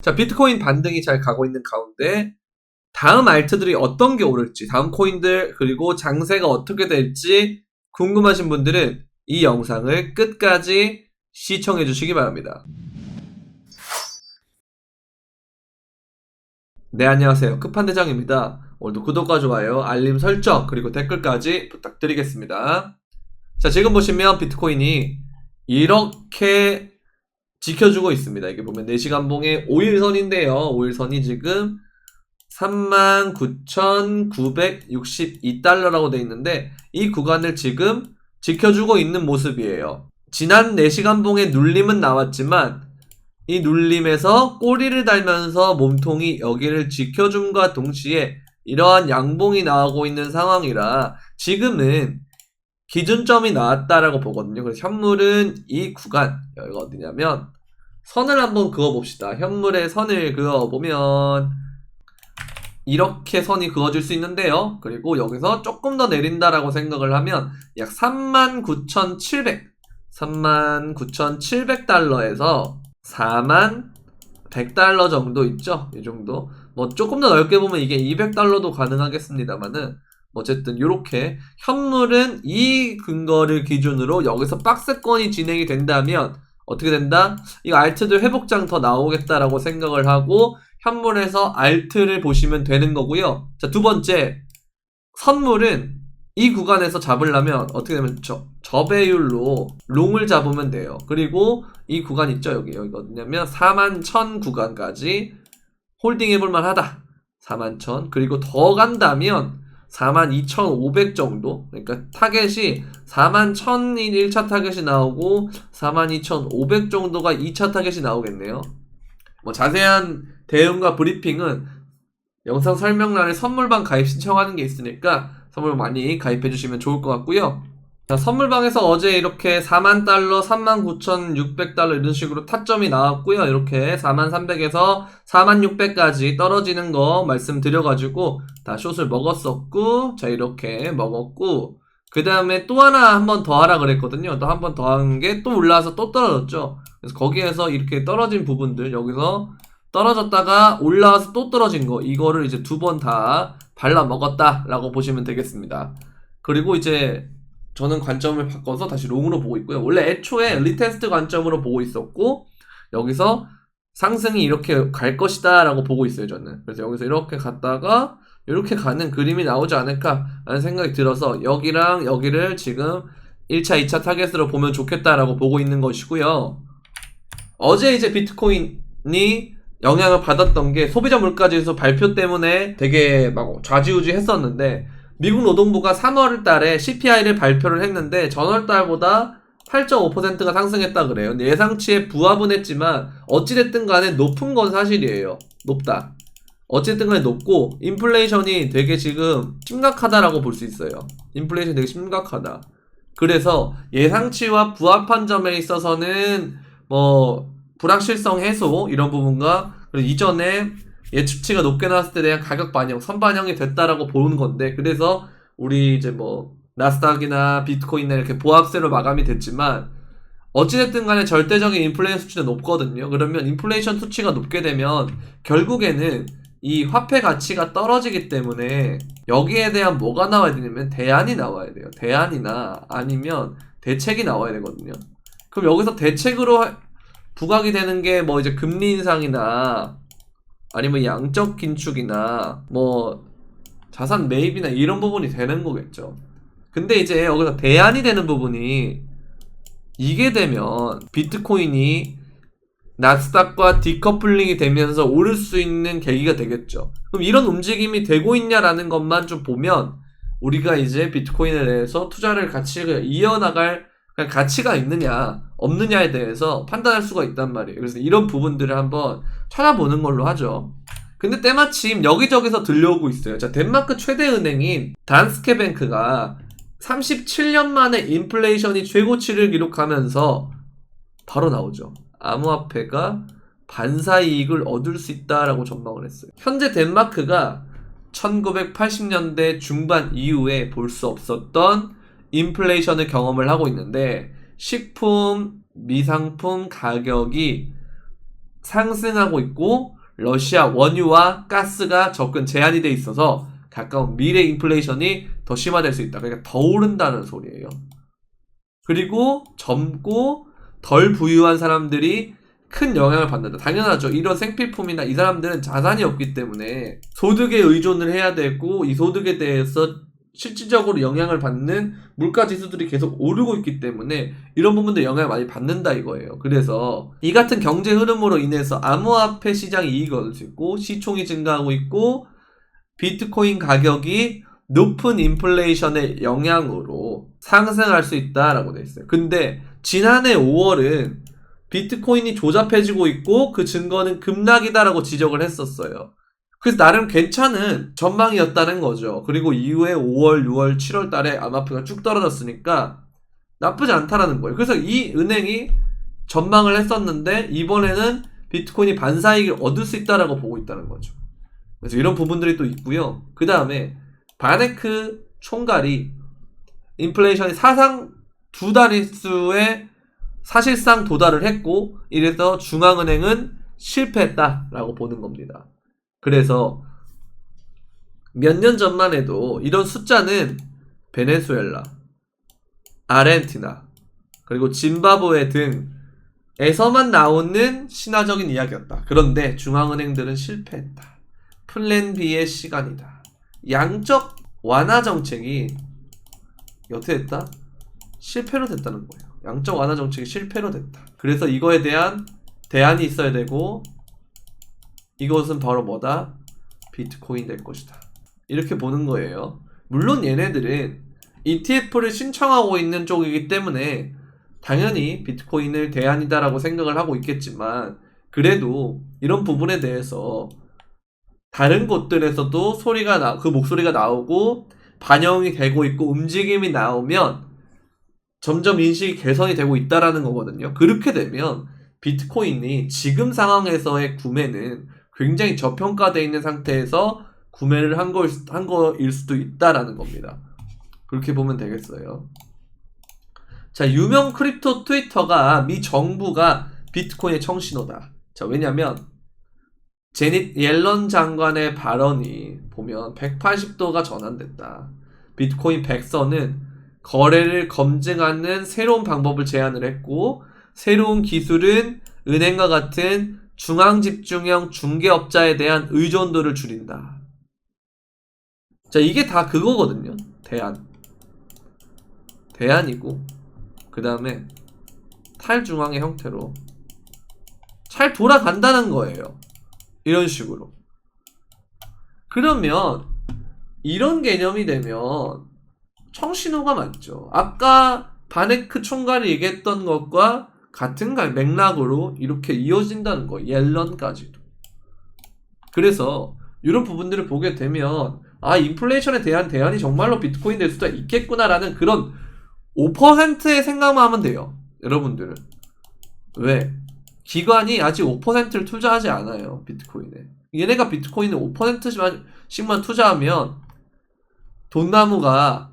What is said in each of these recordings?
자, 비트코인 반등이 잘 가고 있는 가운데 다음 알트들이 어떤 게 오를지, 다음 코인들 그리고 장세가 어떻게 될지 궁금하신 분들은 이 영상을 끝까지 시청해 주시기 바랍니다. 네, 안녕하세요. 끝판대장입니다. 오늘도 구독과 좋아요, 알림 설정 그리고 댓글까지 부탁드리겠습니다. 자, 지금 보시면 비트코인이 이렇게 지켜주고 있습니다. 이게 보면 4시간봉의 5일선인데요. 5일선이 지금 39,962달러라고 되어 있는데 이 구간을 지금 지켜주고 있는 모습이에요. 지난 4시간봉의 눌림은 나왔지만 이 눌림에서 꼬리를 달면서 몸통이 여기를 지켜줌과 동시에 이러한 양봉이 나오고 있는 상황이라 지금은 기준점이 나왔다라고 보거든요. 그래서 현물은 이 구간, 여기가 어디냐면 선을 한번 그어봅시다. 현물의 선을 그어보면 이렇게 선이 그어질 수 있는데요. 그리고 여기서 조금 더 내린다라고 생각을 하면 약 39,700달러에서 41,100달러 정도 있죠. 이 정도. 뭐 조금 더 넓게 보면 이게 200달러도 가능하겠습니다만은 어쨌든 이렇게 현물은 이 근거를 기준으로 여기서 박스권이 진행이 된다면 어떻게 된다? 이 알트들 회복장 더 나오겠다라고 생각을 하고 현물에서 알트를 보시면 되는 거고요. 자, 두 번째, 선물은 이 구간에서 잡으려면 어떻게 되면 저배율로 롱을 잡으면 돼요. 그리고 이 구간 있죠? 여기가 어디냐면 41,000 구간까지 홀딩 해볼만 하다. 41,000. 그리고 더 간다면 42,500 정도. 그러니까 타겟이 41,000이 1차 타겟이 나오고 42,500 정도가 2차 타겟이 나오겠네요. 뭐 자세한 대응과 브리핑은 영상 설명란에 선물방 가입 신청하는 게 있으니까 선물 많이 가입해 주시면 좋을 것 같고요. 자, 선물방에서 어제 이렇게 40,000달러, 39,600달러 이런 식으로 타점이 나왔고요. 이렇게 43,300에서 46,000까지 떨어지는 거 말씀드려가지고 다 숏을 먹었었고, 자, 이렇게 먹었고, 그 다음에 또 하나 한 번 더 하라 그랬거든요. 또 한 번 더 한 게 또 올라와서 또 떨어졌죠. 그래서 거기에서 이렇게 떨어진 부분들, 여기서 떨어졌다가 올라와서 또 떨어진 거, 이거를 이제 2번 다 발라 먹었다라고 보시면 되겠습니다. 그리고 이제 저는 관점을 바꿔서 다시 롱으로 보고 있고요. 원래 애초에 리테스트 관점으로 보고 있었고 여기서 상승이 이렇게 갈 것이다 라고 보고 있어요. 저는. 그래서 여기서 이렇게 갔다가 이렇게 가는 그림이 나오지 않을까 라는 생각이 들어서 여기랑 여기를 지금 1차, 2차 타겟으로 보면 좋겠다라고 보고 있는 것이고요. 어제 이제 비트코인이 영향을 받았던 게 소비자 물가지수 발표 때문에 되게 막 좌지우지 했었는데 미국 노동부가 3월 달에 CPI를 발표를 했는데 전월 달보다 8.5%가 상승했다 그래요. 근데 예상치에 부합은 했지만 어찌됐든 간에 높은 건 사실이에요. 높다. 어찌됐든 간에 높고 인플레이션이 되게 지금 심각하다라고 볼 수 있어요. 인플레이션이 되게 심각하다. 그래서 예상치와 부합한 점에 있어서는 뭐 불확실성 해소 이런 부분과 그리고 이전에 예측치가 높게 나왔을 때 대한 가격 반영, 선반영이 됐다라고 보는 건데 그래서 우리 이제 뭐 나스닥이나 비트코인이나 이렇게 보합세로 마감이 됐지만 어찌됐든 간에 절대적인 인플레이션 수치는 높거든요. 그러면 인플레이션 수치가 높게 되면 결국에는 이 화폐 가치가 떨어지기 때문에 여기에 대한 뭐가 나와야 되냐면 대안이 나와야 돼요. 대안이나 아니면 대책이 나와야 되거든요. 그럼 여기서 대책으로 부각이 되는 게 뭐 이제 금리 인상이나 아니면 양적 긴축이나 뭐 자산 매입이나 이런 부분이 되는 거겠죠. 근데 이제 여기서 대안이 되는 부분이 이게 되면 비트코인이 나스닥과 디커플링이 되면서 오를 수 있는 계기가 되겠죠. 그럼 이런 움직임이 되고 있냐라는 것만 좀 보면 우리가 이제 비트코인에 대해서 투자를 같이 이어나갈 가치가 있느냐 없느냐에 대해서 판단할 수가 있단 말이에요. 그래서 이런 부분들을 한번 찾아보는 걸로 하죠. 근데 때마침 여기저기서 들려오고 있어요. 자, 덴마크 최대 은행인 단스케뱅크가 37년 만에 인플레이션이 최고치를 기록하면서 바로 나오죠. 암호화폐가 반사이익을 얻을 수 있다라고 전망을 했어요. 현재 덴마크가 1980년대 중반 이후에 볼 수 없었던 인플레이션을 경험을 하고 있는데 식품, 미상품 가격이 상승하고 있고 러시아 원유와 가스가 접근 제한이 돼 있어서 가까운 미래 인플레이션이 더 심화될 수 있다. 그러니까 더 오른다는 소리예요. 그리고 젊고 덜 부유한 사람들이 큰 영향을 받는다. 당연하죠. 이런 생필품이나 이 사람들은 자산이 없기 때문에 소득에 의존을 해야 되고 이 소득에 대해서 실질적으로 영향을 받는 물가 지수들이 계속 오르고 있기 때문에 이런 부분들 영향을 많이 받는다 이거예요. 그래서 이 같은 경제 흐름으로 인해서 암호화폐 시장이 이익을 얻을 수 있고 시총이 증가하고 있고 비트코인 가격이 높은 인플레이션의 영향으로 상승할 수 있다라고 돼 있어요. 근데 지난해 5월은 비트코인이 조잡해지고 있고 그 증거는 급락이다라고 지적을 했었어요. 그래서 나름 괜찮은 전망이었다는 거죠. 그리고 이후에 5월, 6월, 7월 달에 암호화폐가 쭉 떨어졌으니까 나쁘지 않다라는 거예요. 그래서 이 은행이 전망을 했었는데 이번에는 비트코인이 반사이익을 얻을 수 있다라고 보고 있다는 거죠. 그래서 이런 부분들이 또 있고요. 그 다음에 바네크 총괄이 인플레이션이 사상 두 자릿수에 사실상 도달을 했고 이래서 중앙은행은 실패했다라고 보는 겁니다. 그래서 몇 년 전만 해도 이런 숫자는 베네수엘라, 아르헨티나, 그리고 짐바브웨 등에서만 나오는 신화적인 이야기였다. 그런데 중앙은행들은 실패했다. 플랜 B의 시간이다. 양적 완화 정책이 어떻게 됐다? 실패로 됐다는 거예요. 양적 완화 정책이 실패로 됐다. 그래서 이거에 대한 대안이 있어야 되고 이것은 바로 뭐다? 비트코인 될 것이다. 이렇게 보는 거예요. 물론 얘네들은 ETF를 신청하고 있는 쪽이기 때문에 당연히 비트코인을 대안이다라고 생각을 하고 있겠지만 그래도 이런 부분에 대해서 다른 곳들에서도 그 목소리가 나오고 반영이 되고 있고 움직임이 나오면 점점 인식이 개선이 되고 있다라는 거거든요. 그렇게 되면 비트코인이 지금 상황에서의 구매는 굉장히 저평가되어 있는 상태에서 구매를 한 거일 수도 있다라는 겁니다. 그렇게 보면 되겠어요. 자, 유명 크립토 트위터가 미 정부가 비트코인의 청신호다. 자, 왜냐면 제닛 옐런 장관의 발언이 보면 180도가 전환됐다. 비트코인 100선은 거래를 검증하는 새로운 방법을 제안을 했고 새로운 기술은 은행과 같은 중앙집중형 중개업자에 대한 의존도를 줄인다. 자, 이게 다 그거거든요. 대안이고 그 다음에 탈중앙의 형태로 잘 돌아간다는 거예요. 이런 식으로. 그러면 이런 개념이 되면 청신호가 맞죠. 아까 바네크 총괄이 얘기했던 것과 같은 맥락으로 이렇게 이어진다는 거. 옐런까지도. 그래서 이런 부분들을 보게 되면 인플레이션에 대한 대안이 정말로 비트코인 될 수도 있겠구나라는 그런 5%의 생각만 하면 돼요. 여러분들은. 왜? 기관이 아직 5%를 투자하지 않아요. 비트코인에. 얘네가 비트코인에 5%씩만 투자하면 돈나무가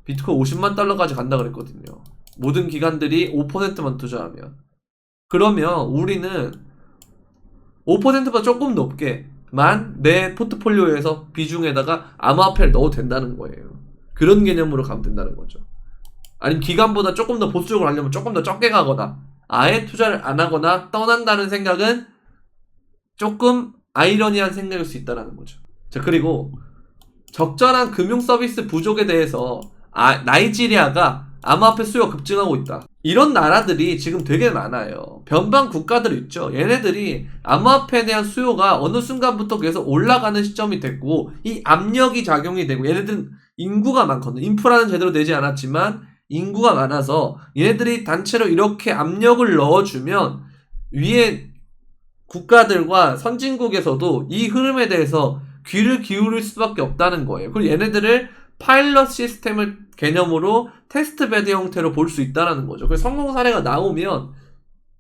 비트코인 50만 달러까지 간다 그랬거든요. 모든 기관들이 5%만 투자하면. 그러면 우리는 5%보다 조금 높게만 내 포트폴리오에서 비중에다가 암호화폐를 넣어도 된다는 거예요. 그런 개념으로 가면 된다는 거죠. 아니면 기관보다 조금 더 보수적으로 하려면 조금 더 적게 가거나 아예 투자를 안 하거나 떠난다는 생각은 조금 아이러니한 생각일 수 있다는 거죠. 자, 그리고 적절한 금융 서비스 부족에 대해서 나이지리아가 암호화폐 수요가 급증하고 있다. 이런 나라들이 지금 되게 많아요. 변방 국가들 있죠. 얘네들이 암호화폐에 대한 수요가 어느 순간부터 계속 올라가는 시점이 됐고 이 압력이 작용이 되고 얘네들은 인구가 많거든요. 인프라는 제대로 되지 않았지만 인구가 많아서 얘네들이 단체로 이렇게 압력을 넣어주면 위에 국가들과 선진국에서도 이 흐름에 대해서 귀를 기울일 수밖에 없다는 거예요. 그리고 얘네들을 파일럿 시스템을 개념으로 테스트 베드 형태로 볼 수 있다는 거죠. 그래서 성공 사례가 나오면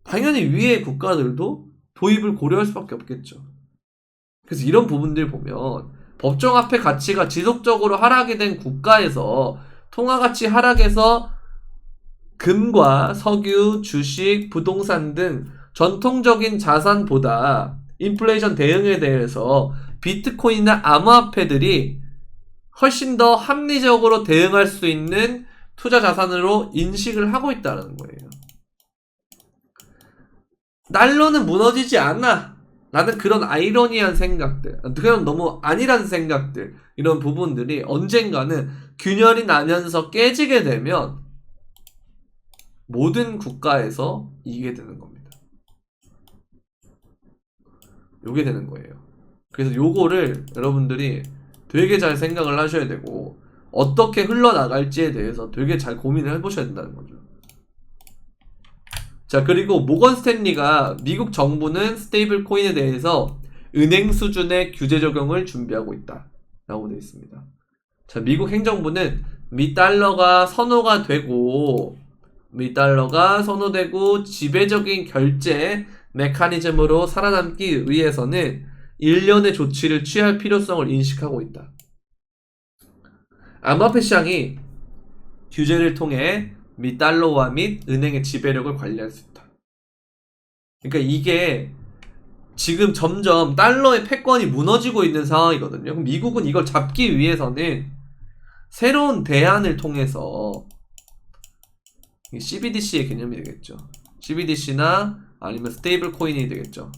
당연히 위의 국가들도 도입을 고려할 수밖에 없겠죠. 그래서 이런 부분들 보면 법정화폐 가치가 지속적으로 하락이 된 국가에서 통화가치 하락에서 금과 석유, 주식, 부동산 등 전통적인 자산보다 인플레이션 대응에 대해서 비트코인이나 암호화폐들이 훨씬 더 합리적으로 대응할 수 있는 투자 자산으로 인식을 하고 있다는 거예요. 달러는 무너지지 않아 라는 그런 아이러니한 생각들, 그냥 너무 아니란 생각들, 이런 부분들이 언젠가는 균열이 나면서 깨지게 되면 모든 국가에서 이기게 되는 겁니다. 요게 되는 거예요. 그래서 요거를 여러분들이 되게 잘 생각을 하셔야 되고, 어떻게 흘러나갈지에 대해서 되게 잘 고민을 해보셔야 된다는 거죠. 자, 그리고 모건 스탠리가 미국 정부는 스테이블 코인에 대해서 은행 수준의 규제 적용을 준비하고 있다 라고 되어 있습니다. 자, 미국 행정부는 미달러가 선호되고 지배적인 결제 메커니즘으로 살아남기 위해서는 일련의 조치를 취할 필요성을 인식하고 있다. 암호화폐 시장이 규제를 통해 미 달러와 및 은행의 지배력을 관리할 수 있다. 그러니까 이게 지금 점점 달러의 패권이 무너지고 있는 상황이거든요. 그럼 미국은 이걸 잡기 위해서는 새로운 대안을 통해서 CBDC의 개념이 되겠죠. CBDC나 아니면 스테이블 코인이 되겠죠.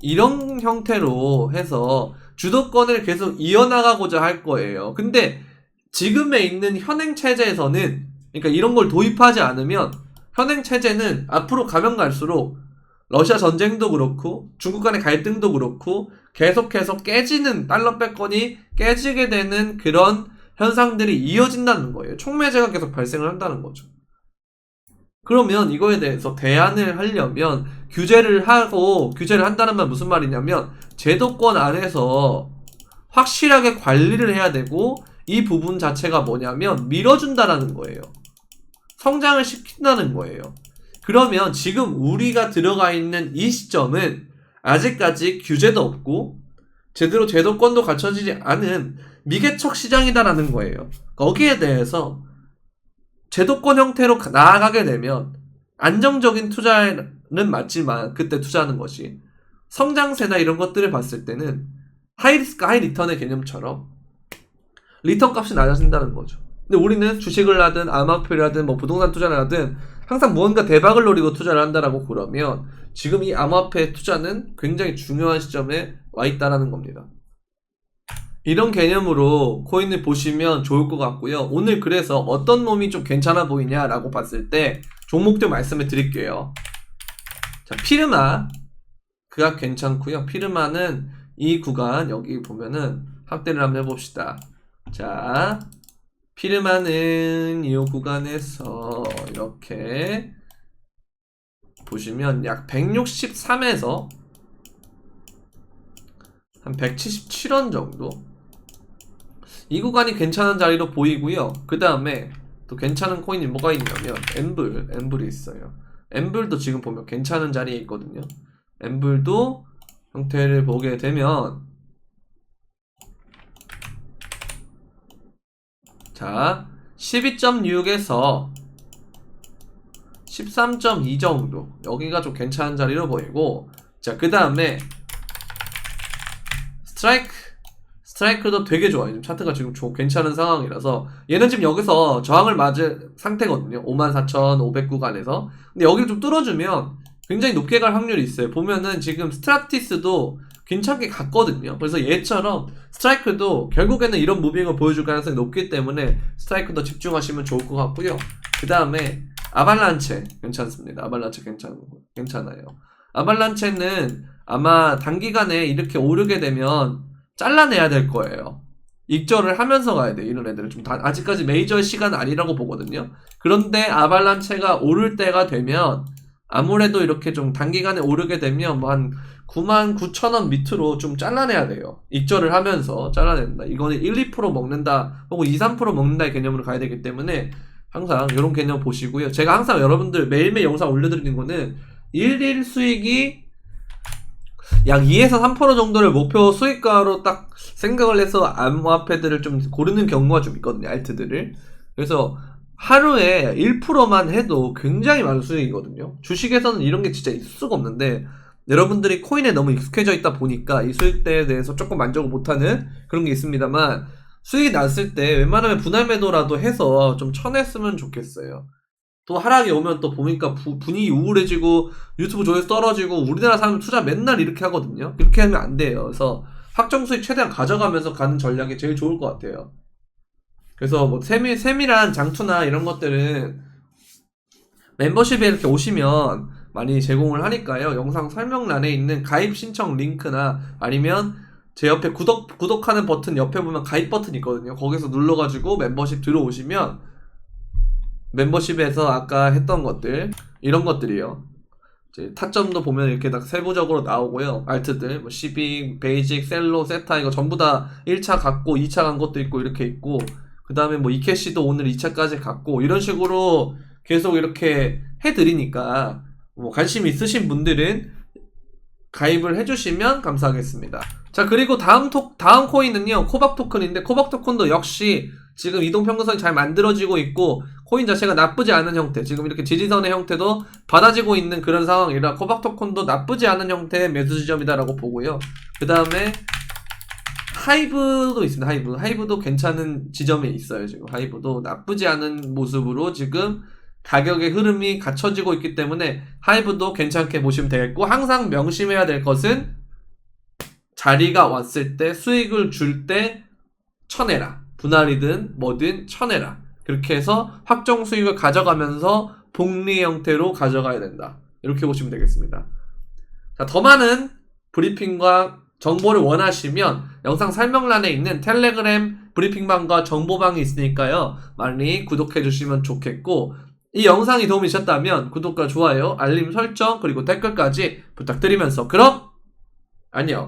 이런 형태로 해서 주도권을 계속 이어나가고자 할 거예요. 근데 지금에 있는 현행 체제에서는, 그러니까 이런 걸 도입하지 않으면 현행 체제는 앞으로 가면 갈수록 러시아 전쟁도 그렇고 중국 간의 갈등도 그렇고 계속해서 깨지는, 달러 패권이 깨지게 되는 그런 현상들이 이어진다는 거예요. 촉매제가 계속 발생을 한다는 거죠. 그러면 이거에 대해서 대안을 하려면 규제를 한다는 말 무슨 말이냐면 제도권 안에서 확실하게 관리를 해야 되고, 이 부분 자체가 뭐냐면 밀어준다라는 거예요. 성장을 시킨다는 거예요. 그러면 지금 우리가 들어가 있는 이 시점은 아직까지 규제도 없고 제대로 제도권도 갖춰지지 않은 미개척 시장이다라는 거예요. 거기에 대해서 제도권 형태로 나아가게 되면 안정적인 투자는 맞지만, 그때 투자하는 것이 성장세나 이런 것들을 봤을 때는 하이리스크 하이리턴의 개념처럼 리턴 값이 낮아진다는 거죠. 근데 우리는 주식을 하든 암호화폐를 하든 부동산 투자를 하든 항상 무언가 대박을 노리고 투자를 한다라고 그러면 지금 이 암호화폐 투자는 굉장히 중요한 시점에 와 있다라는 겁니다. 이런 개념으로 코인을 보시면 좋을 것 같고요. 오늘 그래서 어떤 놈이 좀 괜찮아 보이냐라고 봤을 때 종목들 말씀을 드릴게요. 자, 피르마 그가 괜찮고요. 피르마는 이 구간 여기 보면은 확대를 한번 해봅시다. 자, 피르마는 이 구간에서 이렇게 보시면 약 163에서 한 177원 정도, 이 구간이 괜찮은 자리로 보이고요. 그 다음에 또 괜찮은 코인이 뭐가 있냐면 엠블이 있어요. 엠블도 지금 보면 괜찮은 자리에 있거든요. 엠블도 형태를 보게 되면, 자, 12.6에서 13.2 정도, 여기가 좀 괜찮은 자리로 보이고, 자, 그 다음에 스트라이크도 되게 좋아요. 지금 차트가 지금 괜찮은 상황이라서 얘는 지금 여기서 저항을 맞을 상태거든요. 54,500 구간에서. 근데 여기를 좀 뚫어주면 굉장히 높게 갈 확률이 있어요. 보면은 지금 스트라티스도 괜찮게 갔거든요. 그래서 얘처럼 스트라이크도 결국에는 이런 무빙을 보여줄 가능성이 높기 때문에 스트라이크도 집중하시면 좋을 것 같고요. 그 다음에 아발란체 괜찮습니다. 아발란체 괜찮아요. 아발란체는 아마 단기간에 이렇게 오르게 되면 잘라내야 될 거예요. 익절을 하면서 가야 돼. 이런 애들은 좀 아직까지 메이저의 시간은 아니라고 보거든요. 그런데 아발란체가 오를 때가 되면 아무래도 이렇게 좀 단기간에 오르게 되면 뭐 한 99,000원 밑으로 좀 잘라내야 돼요. 익절을 하면서 잘라낸다. 이거는 1, 2% 먹는다 혹은 2, 3% 먹는다의 개념으로 가야 되기 때문에 항상 이런 개념 보시고요. 제가 항상 여러분들 매일매일 영상 올려드리는 거는 일일 수익이 약 2에서 3% 정도를 목표 수익가로 딱 생각을 해서 암호화폐들을 좀 고르는 경우가 좀 있거든요. 알트들을. 그래서 하루에 1%만 해도 굉장히 많은 수익이거든요. 주식에서는 이런 게 진짜 있을 수가 없는데 여러분들이 코인에 너무 익숙해져 있다 보니까 이 수익대에 대해서 조금 만족을 못하는 그런 게 있습니다만 수익이 났을 때 웬만하면 분할 매도라도 해서 좀 쳐냈으면 좋겠어요. 또 하락이 오면 또 보니까 분위기 우울해지고 유튜브 조회수 떨어지고 우리나라 사람 투자 맨날 이렇게 하거든요. 그렇게 하면 안 돼요. 그래서 확정 수익 최대한 가져가면서 가는 전략이 제일 좋을 것 같아요. 그래서 뭐 세밀한 장투나 이런 것들은 멤버십에 이렇게 오시면 많이 제공을 하니까요. 영상 설명란에 있는 가입 신청 링크나 아니면 제 옆에 구독하는 버튼 옆에 보면 가입 버튼 있거든요. 거기서 눌러가지고 멤버십 들어오시면 멤버십에서 아까 했던 것들 이런 것들이요. 이제 타점도 보면 이렇게 딱 세부적으로 나오고요. 알트들 뭐 시빅, 베이직, 셀로, 세타 이거 전부 다 1차 갔고 2차 간 것도 있고 이렇게 있고 그 다음에 뭐 이캐시도 오늘 2차까지 갔고 이런 식으로 계속 이렇게 해드리니까 뭐 관심 있으신 분들은 가입을 해주시면 감사하겠습니다. 자, 그리고 다음 코인은요, 코박 토큰인데, 코박 토큰도 역시 지금 이동평균선이 잘 만들어지고 있고, 코인 자체가 나쁘지 않은 형태, 지금 이렇게 지지선의 형태도 받아지고 있는 그런 상황이라, 코박 토큰도 나쁘지 않은 형태의 매수 지점이다라고 보고요. 그 다음에, 하이브도 있습니다. 하이브도 괜찮은 지점에 있어요. 지금 하이브도 나쁘지 않은 모습으로 지금 가격의 흐름이 갖춰지고 있기 때문에 하이브도 괜찮게 보시면 되겠고, 항상 명심해야 될 것은 자리가 왔을 때 수익을 줄 때 쳐내라. 분할이든 뭐든 쳐내라. 그렇게 해서 확정 수익을 가져가면서 복리 형태로 가져가야 된다. 이렇게 보시면 되겠습니다. 자, 더 많은 브리핑과 정보를 원하시면 영상 설명란에 있는 텔레그램 브리핑방과 정보방이 있으니까요. 많이 구독해 주시면 좋겠고, 이 영상이 도움이 되셨다면 구독과 좋아요, 알림 설정, 그리고 댓글까지 부탁드리면서 그럼 안녕.